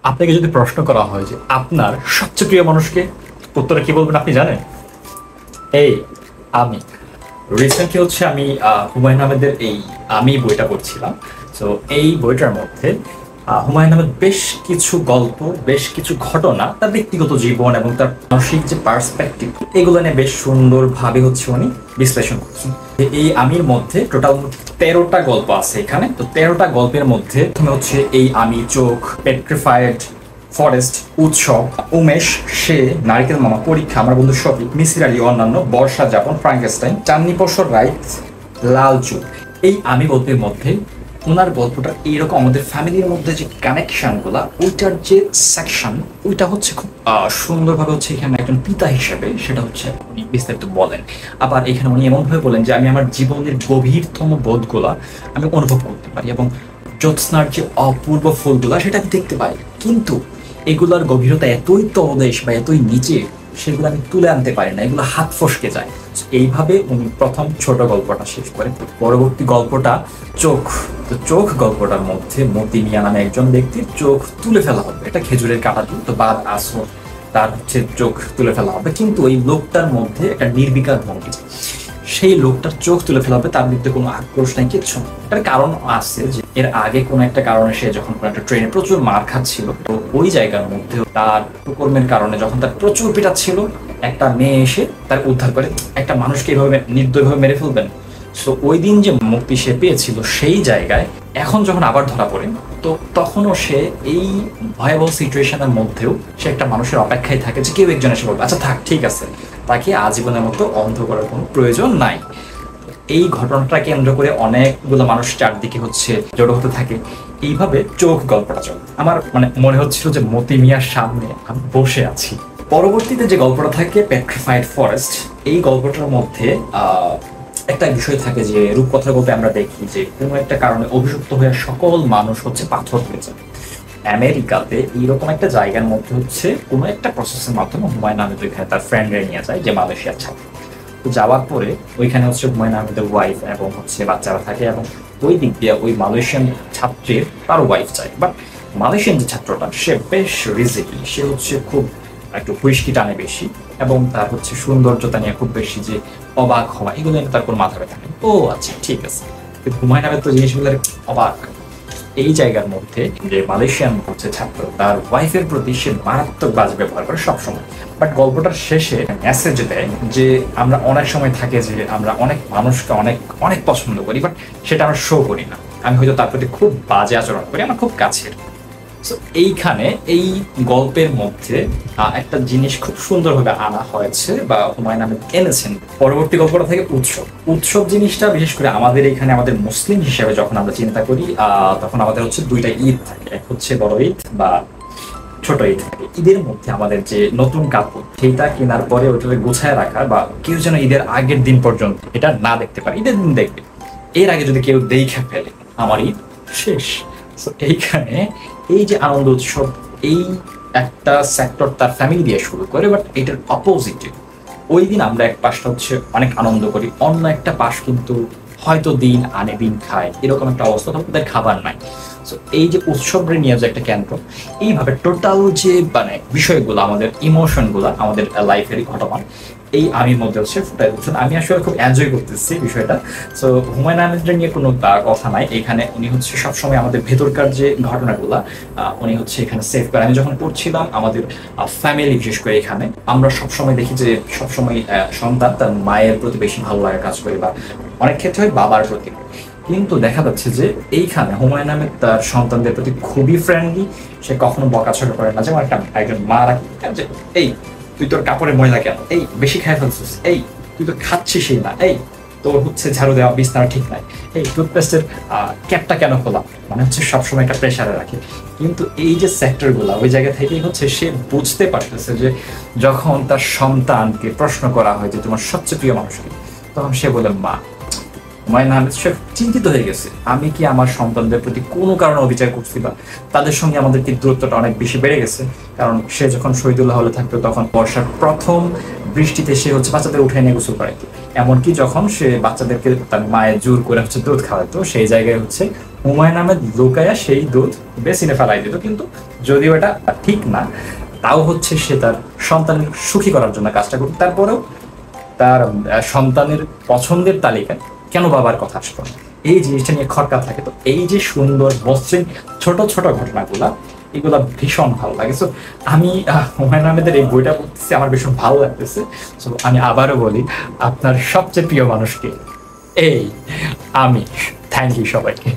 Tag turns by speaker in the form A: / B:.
A: আপনাকে যদি প্রশ্ন করা হয় যে আপনার সবচেয়ে প্রিয় মানুষকে, উত্তরে কি বলবেন আপনি জানেন? এই আমি রিসেন্টলি আমি হুমায়ুন আহমেদের এই আমি বইটা পড়ছিলাম। তো এই বইটার মধ্যে হুমায়ুন আহমেদ বেশ কিছু গল্প, বেশ কিছু ঘটনা, তার ব্যক্তিগত জীবন এবং তার মানসিক যে পার্সপেক্টিভ, এগুলো নিয়ে বেশ সুন্দরভাবে উনি বিশ্লেষণ করছেন। এই আমির মধ্যে টোটাল 13টা গল্প আছে এখানে। তো 13টা গল্পের মধ্যে প্রথমে এই আমি, চোখ, পেট্রিফাইড ফরেস্ট, উৎসব, উমেশ, সে, নারিকেল মামা, পরীক্ষা, আমার বন্ধু শফিক, মিসির আলী, অন্যান্য, বর্ষা যাপন, ফ্রাঙ্কেস্টাইন, চাঁদনি পশর রাইট, লাল চুল। এই আমি গল্পের মধ্যে ওনার গল্পটা এইরকম, আমাদের ফ্যামিলির মধ্যে যে কানেকশনগুলা, ওইটার যে সেকশন, ওইটা খুব সুন্দরভাবে এখানে একজন পিতা হিসেবে সেটা উনি বিস্তারিত বলেন। আবার এখানে উনি এমনভাবে বলেন যে আমি আমার জীবনের গভীরতম বোধগুলা আমি অনুভব করতে পারি এবং জ্যোৎস্নার যে অপূর্ব ফুলগুলা সেটা আমি দেখতে পাই, কিন্তু এগুলার গভীরতা এতই তলদেশ বা এতই নিচে, সেগুলো আমি তুলে আনতে পারি না, এগুলো হাত ফসকে যায়। এইভাবে উনি প্রথম ছোট গল্পটা শেষ করেন। পরবর্তী গল্পটা চোখ। তো চোখ গল্পটার মধ্যে মতি মিয়া নামে একজন ব্যক্তির চোখ তুলে ফেলা হবে, এটা খেজুরের কাটা দিয়ে, তো বাদ আসর তার চোখ তুলে ফেলা হবে, কিন্তু ওই লোকটার মধ্যে একটা নির্বিকার ভঙ্গি, সেই লোকটার চোখ তুলে ফেলা হবে, তার মধ্যে কোনো আক্রোশ নাই, কিচ্ছু না। এটার কারণ আছে যে এর আগে কোনো একটা কারণে সে যখন কোনো একটা ট্রেনে প্রচুর মার খাচ্ছিল, তো ওই জায়গার মধ্যে তার কুকর্মের কারণে যখন তার প্রচুর পিটাচ্ছিল, একটা মেয়ে এসে তার উদ্ধার করে। একটা মানুষকে এইভাবে নির্দয়ভাবে মেরে ফেলবেন? সো ওই দিন যে মুক্তি সে পেয়েছিল, সেই জায়গায় এখন যখন আবার ধরা পড়ে, তো তখনও সে এই ভয়াবহ সিচুয়েশনের মধ্যেও সে একটা মানুষের অপেক্ষায় থাকে যে কেউ একজন এসে বলবে আচ্ছা থাক, ঠিক আছে, তাকে আজীবনের মতো অন্ধ করার কোনো প্রয়োজন নাই। এই ঘটনাটা কেন্দ্র করে অনেকগুলো মানুষ চারদিকে জড়ো হতে থাকে। এইভাবে চোখ গল্পটা চলে। আমার মনে হচ্ছিল যে মতি মিয়ার সামনে আমি বসে আছি। পরবর্তীতে যে গল্পটা থাকে পেট্রিফাইড ফরেস্ট, এই গল্পটার মধ্যে একটা বিষয় থাকে যে রূপকথার গল্পে আমরা দেখি যে কোনো একটা কারণে অভিযুক্ত হয়ে সকল মানুষ পাথর হয়ে যায়। আমেরিকাতে এইরকম একটা জায়গার মধ্যে কোনো একটা প্রসেসের মাধ্যমে হুমায়ুন আহমেদ ওইখানে তার ফ্রেন্ডরে নিয়ে যায়, যে মালয়েশিয়ার ছাত্র। তো যাওয়ার পরে ওইখানে হুমায়ুন আহমেদের ওয়াইফ এবং বাচ্চারা থাকে, এবং ওই দিক দিয়ে ওই মালয়েশিয়ান ছাত্রের তার ওয়াইফ চায়। বাট মালয়েশিয়ান যে ছাত্রটা, সে বেশ রিজিকি, সে খুব একটু হুইস্কি টানে বেশি, এবং তার সৌন্দর্যতা নিয়ে খুব বেশি যে অবাক হওয়া, এগুলো নিয়ে তার কোনো মাথা ব্যথা নেই। ও আচ্ছা ঠিক আছে, কিন্তু হুমায়ুন আহমেদ তো জিনিসগুলো অবাক। এই জায়গার মধ্যে যে মালয়েশিয়ান ছাত্র, তার ওয়াইফের প্রতি সে মারাত্মক বাজ ব্যবহার করে সবসময়। বাট গল্পটার শেষে মেসেজ দেয় যে আমরা অনেক সময় থাকে যে আমরা অনেক মানুষকে অনেক অনেক পছন্দ করি, বাট সেটা আমরা শো করি না। আমি হয়তো তার প্রতি খুব বাজে আচরণ করি, আমার খুব কাছের। তো এইখানে এই গল্পের মধ্যে একটা জিনিস খুব সুন্দরভাবে আনা হয়েছে বা হুমায়ুন আহমেদ এনেছেন। পরবর্তী গল্পটা থেকে উৎসব। উৎসব জিনিসটা বিশেষ করে আমাদের এখানে, আমাদের মুসলিম হিসেবে যখন আমরা চিন্তা করি, তখন আমাদের দুইটা ঈদ থাকে, এক বড় ঈদ বা ছোট ঈদ থাকে। ঈদের মধ্যে আমাদের যে নতুন কাপড়, সেইটা কেনার পরে ওইটাকে গোছায় রাখা, বা কেউ যেন ঈদের আগের দিন পর্যন্ত এটা না দেখতে পারে। ঈদের দিন দেখবে, এর আগে যদি কেউ দেখে ফেলে আমার ঈদ শেষ। এইখানে এই যে আনন্দ উৎসব, এই একটা সেক্টর তার ফ্যামিলি দিয়ে শুরু করে, বাট এটার অপোজিটে ওই দিন আমরা এক পাশটা অনেক আনন্দ করি, অন্য একটা পাশ কিন্তু হয়তো দিন আনে দিন খায়, এরকম একটা অবস্থা, তাদের খাবার নাই। সো এই যে উৎসব নিয়ে যে একটা কেন্দ্র, এইভাবে টোটাল যে বিষয়গুলো, আমাদের ইমোশনগুলো, আমাদের লাইফেরই ঘটনা, এই আমির মধ্যে ফুটাই উঠছেন। আমি আসলে খুব এনজয় করতেছি বিষয়টা। সো হুমায়ুন আহমেদের নিয়ে কোনো কথা নাই এখানে, উনি সবসময় আমাদের ভেতরকার যে ঘটনাগুলা উনি এখানে সেভ করে। আমি যখন পড়ছিলাম, আমাদের ফ্যামিলি বিশেষ করে এখানে আমরা সবসময় দেখি যে সবসময় সন্তান তার মায়ের প্রতি বেশি ভালো লাগা কাজ করে, বা অনেক ক্ষেত্রে হয় বাবার প্রতি, কিন্তু দেখা যাচ্ছে যে এইখানে হুমায়ুন আহমেদ তার সন্তানদের প্রতি খুবই ফ্রেন্ডলি। সে কখনো বকাঝকা করে না, যেমন একজন মা রাখি যে এই তুই তোর কাপড়ে ময়লা কেন, এই বেশি খাই ফেলছিস, এই তুই তো খাচ্ছিসই না, এই তোর ঝাড়ু দেওয়া বিছানা ঠিক নাই, এই টুথপেস্টের ক্যাপটা কেন খোলা, সবসময় একটা প্রেশারে রাখে। কিন্তু এই যে সেক্টরগুলো, ওই জায়গা থেকেই সে বুঝতে পারতেছে যে যখন তার সন্তানকে প্রশ্ন করা হয় যে তোমার সবচেয়ে প্রিয় মানুষকে, তখন সে বলে মা। হুমায়ুন আহমেদ সে চিন্তিত হয়ে গেছে, আমি কি আমার সন্তানদের প্রতি কোনো কারণে অবিচার করছি, বা তাদের সঙ্গে আমাদের কি দূরত্বটা অনেক বেশি বেড়ে গেছে। কারণ সে যখন শহীদুল্লাহ হলে থাকতো, তখন বর্ষার প্রথম বৃষ্টিতে সে বাচ্চাদের উঠে নিয়ে গোসল করাইতো। এমনকি যখন সে বাচ্চাদেরকে তার মায়ের জোর করে দুধ খাওয়াতো, সেই জায়গায় হুমায়ুন আহমেদ লুকায়া সেই দুধ বেসিনে ফেলাই দিত, কিন্তু যদিও এটা ঠিক না, তাও হচ্ছে সে তার সন্তানের সুখী করার জন্য কাজটা করত। তারপরেও তার সন্তানের পছন্দের তালিকায় কেন বাবার কথা আসতো না, এই জিনিসটা নিয়ে খরকা থাকে। তো এই যে সুন্দর মসৃণ ছোট ছোট ঘটনাগুলা, এগুলা ভীষণ ভালো লাগে। সো আমি হুমায়ুন আহমেদের এই বইটা পড়তেছি, আমার ভীষণ ভালো লাগতেছে। সো আমি আবারও বলি, আপনার সবচেয়ে প্রিয় মানুষকে এই আমি। থ্যাংক ইউ সবাইকে।